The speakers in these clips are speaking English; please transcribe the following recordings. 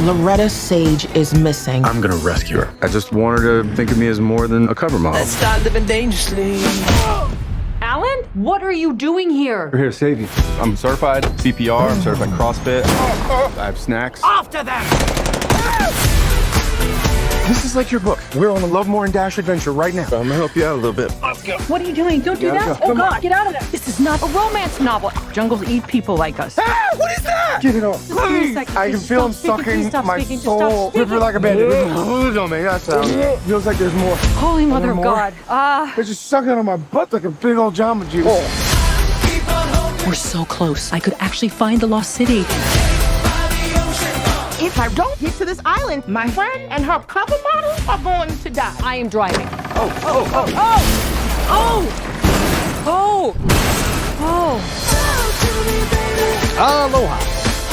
Loretta Sage is missing. I'm gonna rescue her. I just want her to think of me as more than a cover model. Let's start living dangerously. Alan, what are you doing here? We're here to save you. I'm certified CPR, I'm certified CrossFit. I have snacks. After them! This is like your book. We're on a Lovemore and Dash adventure right now. I'm gonna help you out a little bit. Let's go. What are you doing? Don't do that. Oh, God, get out of there. This is not a romance novel. Jungles eat people like us. Ah, what is that? Get it off. Please. I can feel him sucking my soul. River like a bandit. Don't make that sound. Feels like there's more. Holy Mother of more? God. They're just sucking on my butt like a big old Jamba Juice. We're so close. I could actually find the lost city. If I don't get to this island, my friend and her cover model are going to die. I am driving. Oh. Aloha.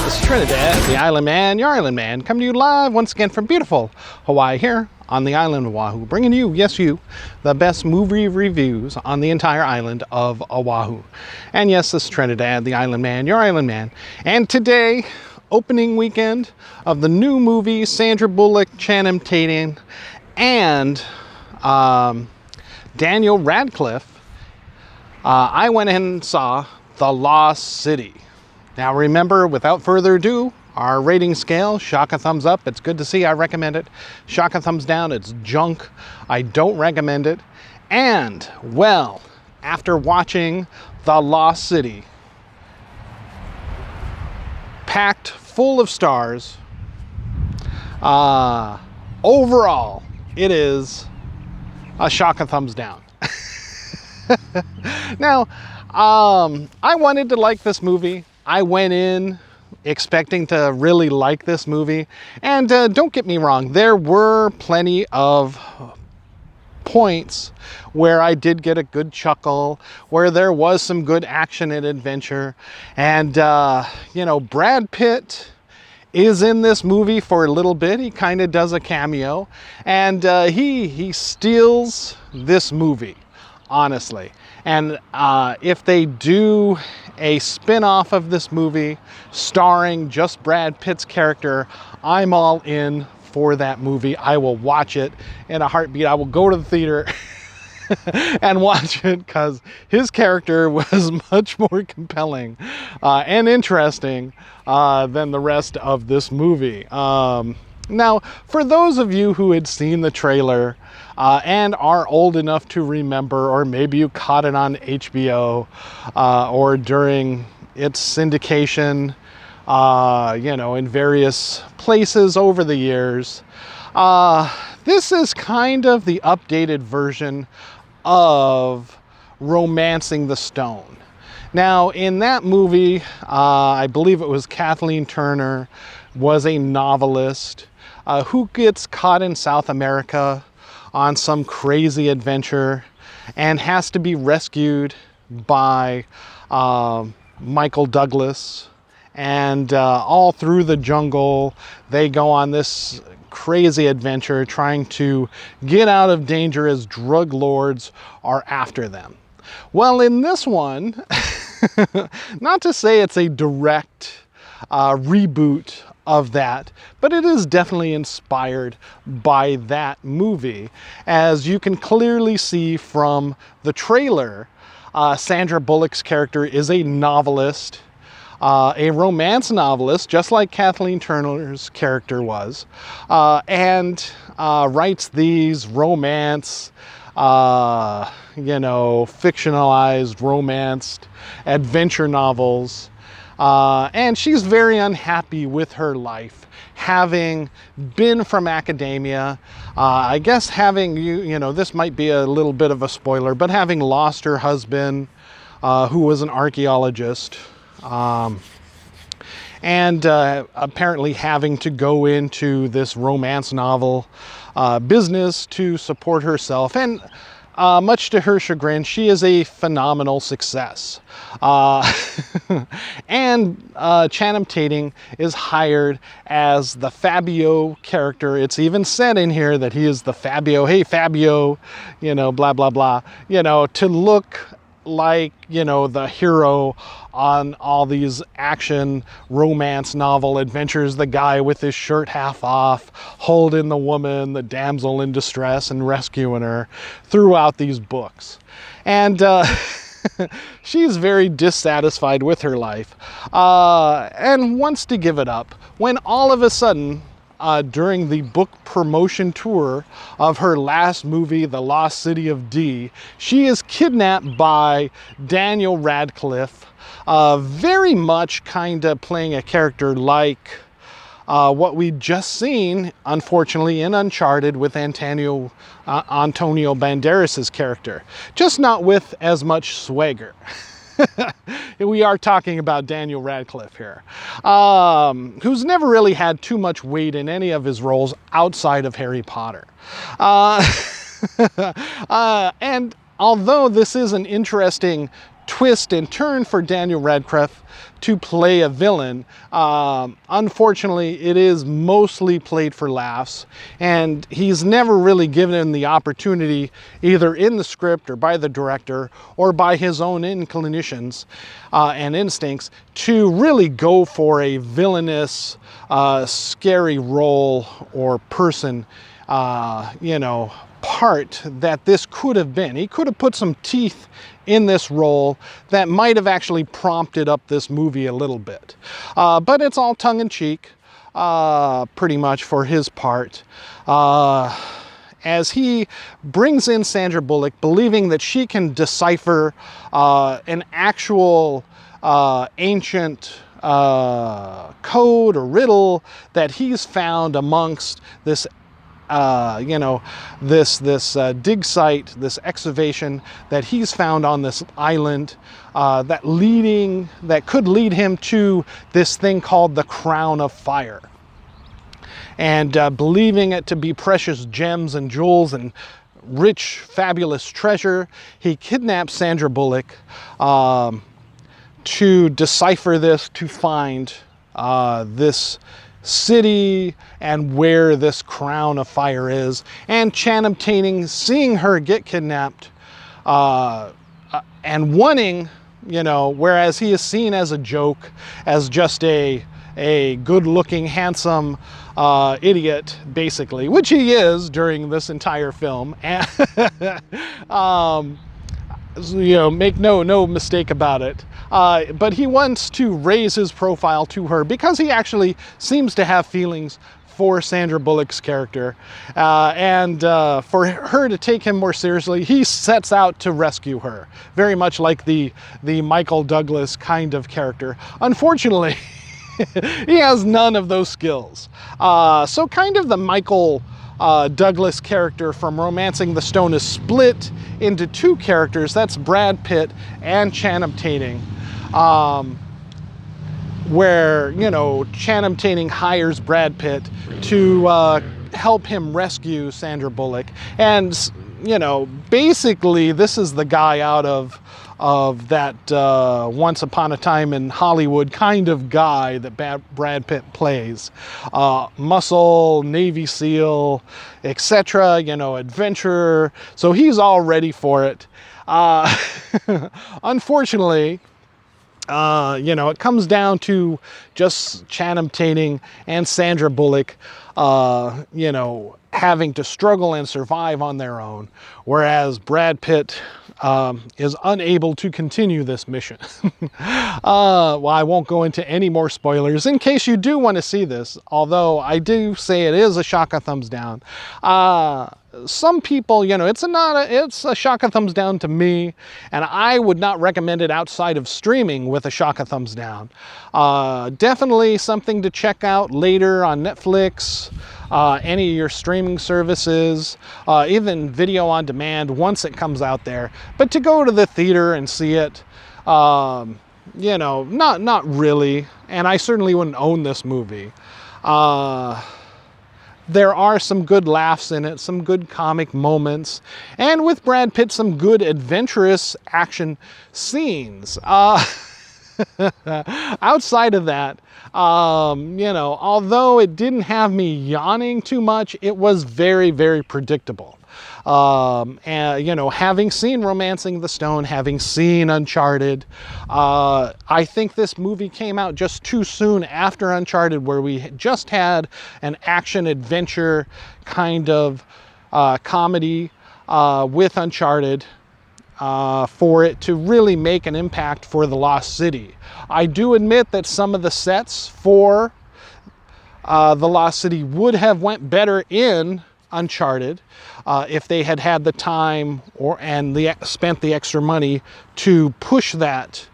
This is Trinidad, the Island Man, your Island Man, coming to you live once again from beautiful Hawaii here on the island of Oahu, bringing you, yes you, the best movie reviews on the entire island of Oahu. And yes, this is Trinidad, the Island Man, your Island Man. And today, opening weekend of the new movie, Sandra Bullock, Channing Tatum, and Daniel Radcliffe, I went and saw The Lost City. Now remember, without further ado, our rating scale, shock a thumbs up, it's good to see, I recommend it. Shock a thumbs down, it's junk, I don't recommend it. And, well, after watching The Lost City, packed full of stars, overall, it is a shock a thumbs down. Now, I wanted to like this movie. I went in expecting to really like this movie, and don't get me wrong, there were plenty of points where I did get a good chuckle, where there was some good action and adventure, and you know, Brad Pitt is in this movie for a little bit. He kind of does a cameo, and he steals this movie, honestly. And if they do a spin-off of this movie starring just Brad Pitt's character, I'm all in for that movie. I will watch it in a heartbeat. I will go to the theater and watch it because his character was much more compelling and interesting than the rest of this movie. Now, for those of you who had seen the trailer and are old enough to remember, or maybe you caught it on HBO or during its syndication, you know, in various places over the years, this is kind of the updated version of Romancing the Stone. Now, in that movie, I believe it was Kathleen Turner, was a novelist who gets caught in South America on some crazy adventure and has to be rescued by Michael Douglas. And all through the jungle, they go on this crazy adventure trying to get out of danger as drug lords are after them. Well, in this one, not to say it's a direct reboot of that, but it is definitely inspired by that movie. As you can clearly see from the trailer, Sandra Bullock's character is a novelist, a romance novelist, just like Kathleen Turner's character was, and writes these romance, you know, fictionalized romanced adventure novels. And she's very unhappy with her life, having been from academia, I guess having, you know, this might be a little bit of a spoiler, but having lost her husband, who was an archaeologist, and apparently having to go into this romance novel business to support herself. And much to her chagrin, she is a phenomenal success. And Channing Tatum is hired as the Fabio character. It's even said in here that he is the Fabio. Hey, Fabio, you know, blah, blah, blah. You know, to look like, you know, the hero on all these action romance novel adventures, the guy with his shirt half off, holding the woman, the damsel in distress, and rescuing her throughout these books. And she's very dissatisfied with her life and wants to give it up, when all of a sudden, during the book promotion tour of her last movie, The Lost City of D, she is kidnapped by Daniel Radcliffe, very much kind of playing a character like what we'd just seen, unfortunately, in Uncharted with Antonio Banderas' character, just not with as much swagger. We are talking about Daniel Radcliffe here, who's never really had too much weight in any of his roles outside of Harry Potter. And although this is an interesting twist and turn for Daniel Radcliffe to play a villain, unfortunately it is mostly played for laughs, and he's never really given the opportunity, either in the script or by the director or by his own inclinations and instincts, to really go for a villainous, scary role or person, you know, part that this could have been. He could have put some teeth in this role that might have actually prompted up this movie a little bit. But it's all tongue-in-cheek, pretty much, for his part. As he brings in Sandra Bullock, believing that she can decipher an actual ancient code or riddle that he's found amongst this you know, this dig site, this excavation that he's found on this island, that could lead him to this thing called the Crown of Fire. And believing it to be precious gems and jewels and rich, fabulous treasure, he kidnaps Sandra Bullock to decipher this, to find this city and where this Crown of Fire is. And Channing Tatum, seeing her get kidnapped and wanting, you know, whereas he is seen as a joke, as just a good-looking, handsome idiot, basically, which he is during this entire film. And you know, make no mistake about it. But he wants to raise his profile to her because he actually seems to have feelings for Sandra Bullock's character, and for her to take him more seriously, he sets out to rescue her, very much like the Michael Douglas kind of character. Unfortunately, he has none of those skills. So kind of the Michael Douglas character from Romancing the Stone is split into two characters. That's Brad Pitt and Channing Tatum, where, you know, Channing Tatum hires Brad Pitt to help him rescue Sandra Bullock. And, you know, basically this is the guy out of that Once Upon a Time in Hollywood kind of guy that Brad Pitt plays. Muscle, Navy SEAL, etc., you know, adventurer. So he's all ready for it. Unfortunately, you know, it comes down to just Channing Tatum and Sandra Bullock, you know, having to struggle and survive on their own, whereas Brad Pitt is unable to continue this mission. Well, I won't go into any more spoilers in case you do want to see this, although I do say it is a shock a thumbs down. Some people, you know, it's a shock a thumbs down to me, and I would not recommend it outside of streaming with a shock a thumbs down. Definitely something to check out later on Netflix, any of your streaming services, even video on demand once it comes out there. But to go to the theater and see it, you know, not really. And I certainly wouldn't own this movie. There are some good laughs in it, some good comic moments, and with Brad Pitt, some good adventurous action scenes. Outside of that, you know, although it didn't have me yawning too much, it was very, very predictable. And, you know, having seen Romancing the Stone, having seen Uncharted, I think this movie came out just too soon after Uncharted, where we just had an action-adventure kind of comedy with Uncharted, for it to really make an impact for the Lost City. I do admit that some of the sets for the Lost City would have went better in Uncharted if they had had the time and spent the extra money to push that.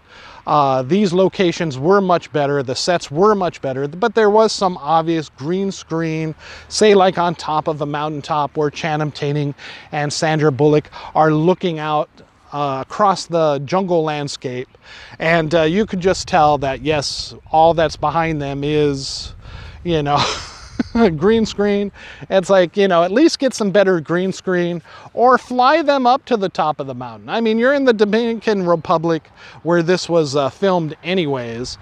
These locations were much better, the sets were much better, but there was some obvious green screen, say like on top of a mountaintop where Channing Tatum and Sandra Bullock are looking out across the jungle landscape, and you could just tell that, yes, all that's behind them is, you know, green screen. It's like, you know, at least get some better green screen or fly them up to the top of the mountain. I mean, you're in the Dominican Republic where this was filmed anyways.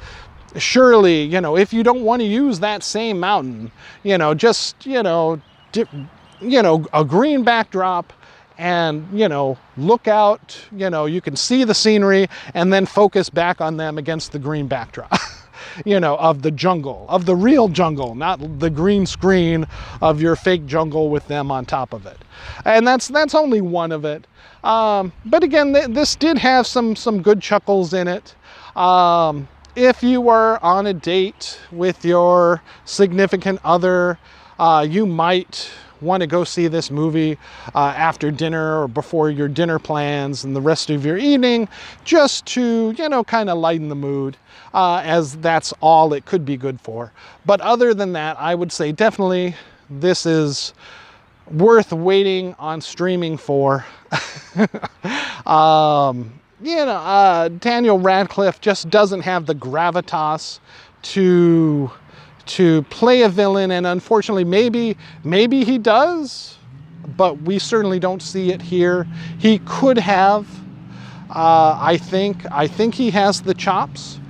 Surely, you know, if you don't want to use that same mountain, you know, just, you know, a green backdrop, and, you know, look out, you know, you can see the scenery and then focus back on them against the green backdrop, you know, of the jungle, of the real jungle, not the green screen of your fake jungle with them on top of it. And that's only one of it. But again, this did have some good chuckles in it. If you were on a date with your significant other, you might want to go see this movie after dinner or before your dinner plans and the rest of your evening, just to, you know, kind of lighten the mood, as that's all it could be good for. But other than that, I would say definitely this is worth waiting on streaming for. You know, Daniel Radcliffe just doesn't have the gravitas to play a villain, and unfortunately maybe he does, but we certainly don't see it here. He could have. I think he has the chops.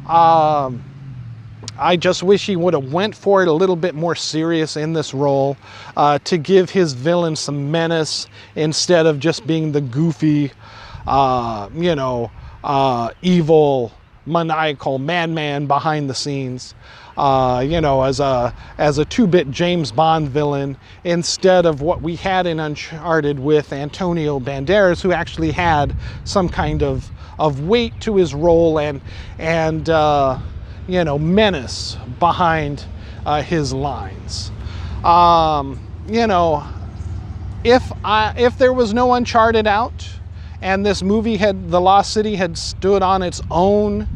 I just wish he would have went for it a little bit more serious in this role, to give his villain some menace instead of just being the goofy, you know, evil, maniacal madman behind the scenes. You know, as a two-bit James Bond villain, instead of what we had in Uncharted with Antonio Banderas, who actually had some kind of weight to his role and you know, menace behind his lines. You know, if there was no Uncharted out and this movie the Lost City had stood on its own,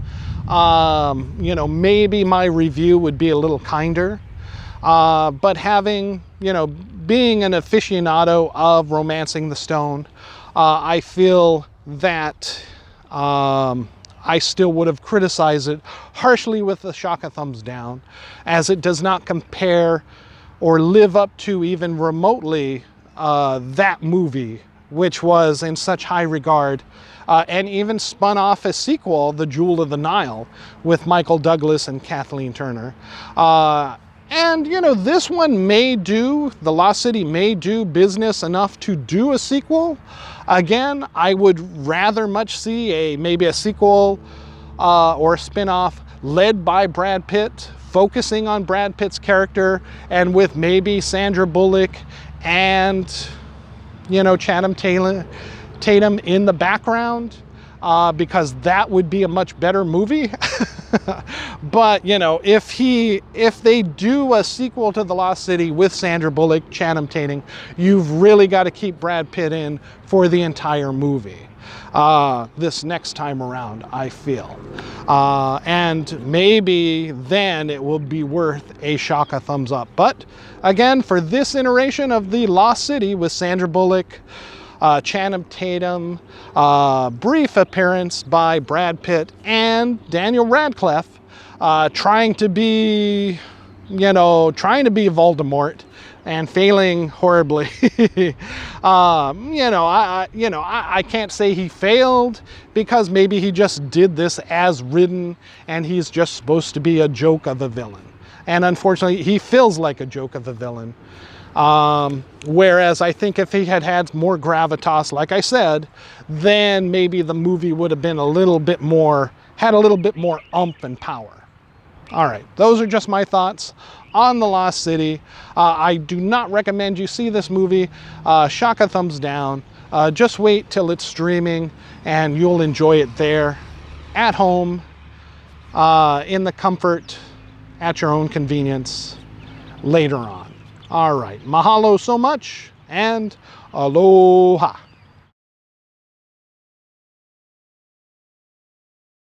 you know, maybe my review would be a little kinder. But having, you know, being an aficionado of Romancing the Stone, I feel that I still would have criticized it harshly with a shock of thumbs down, as it does not compare or live up to even remotely that movie, which was in such high regard. And even spun off a sequel, The Jewel of the Nile, with Michael Douglas and Kathleen Turner. And, you know, this one The Lost City may do business enough to do a sequel. Again, I would rather much see maybe a sequel or a spin-off led by Brad Pitt, focusing on Brad Pitt's character, and with maybe Sandra Bullock and, you know, Channing Tatum in the background, because that would be a much better movie. But, you know, if they do a sequel to The Lost City with Sandra Bullock, Channing Tatum, you've really got to keep Brad Pitt in for the entire movie this next time around, I feel. And maybe then it will be worth a shock of thumbs up. But again, for this iteration of The Lost City with Sandra Bullock, Channing Tatum, brief appearance by Brad Pitt and Daniel Radcliffe, trying to be Voldemort and failing horribly. I can't say he failed, because maybe he just did this as written and he's just supposed to be a joke of a villain. And unfortunately, he feels like a joke of a villain. Whereas I think if he had had more gravitas, like I said, then maybe the movie would have been a little bit more, had a little bit more oomph and power. All right, those are just my thoughts on The Lost City. I do not recommend you see this movie. Shock a thumbs down. Just wait till it's streaming and you'll enjoy it there at home, in the comfort, at your own convenience later on. All right, mahalo so much and aloha.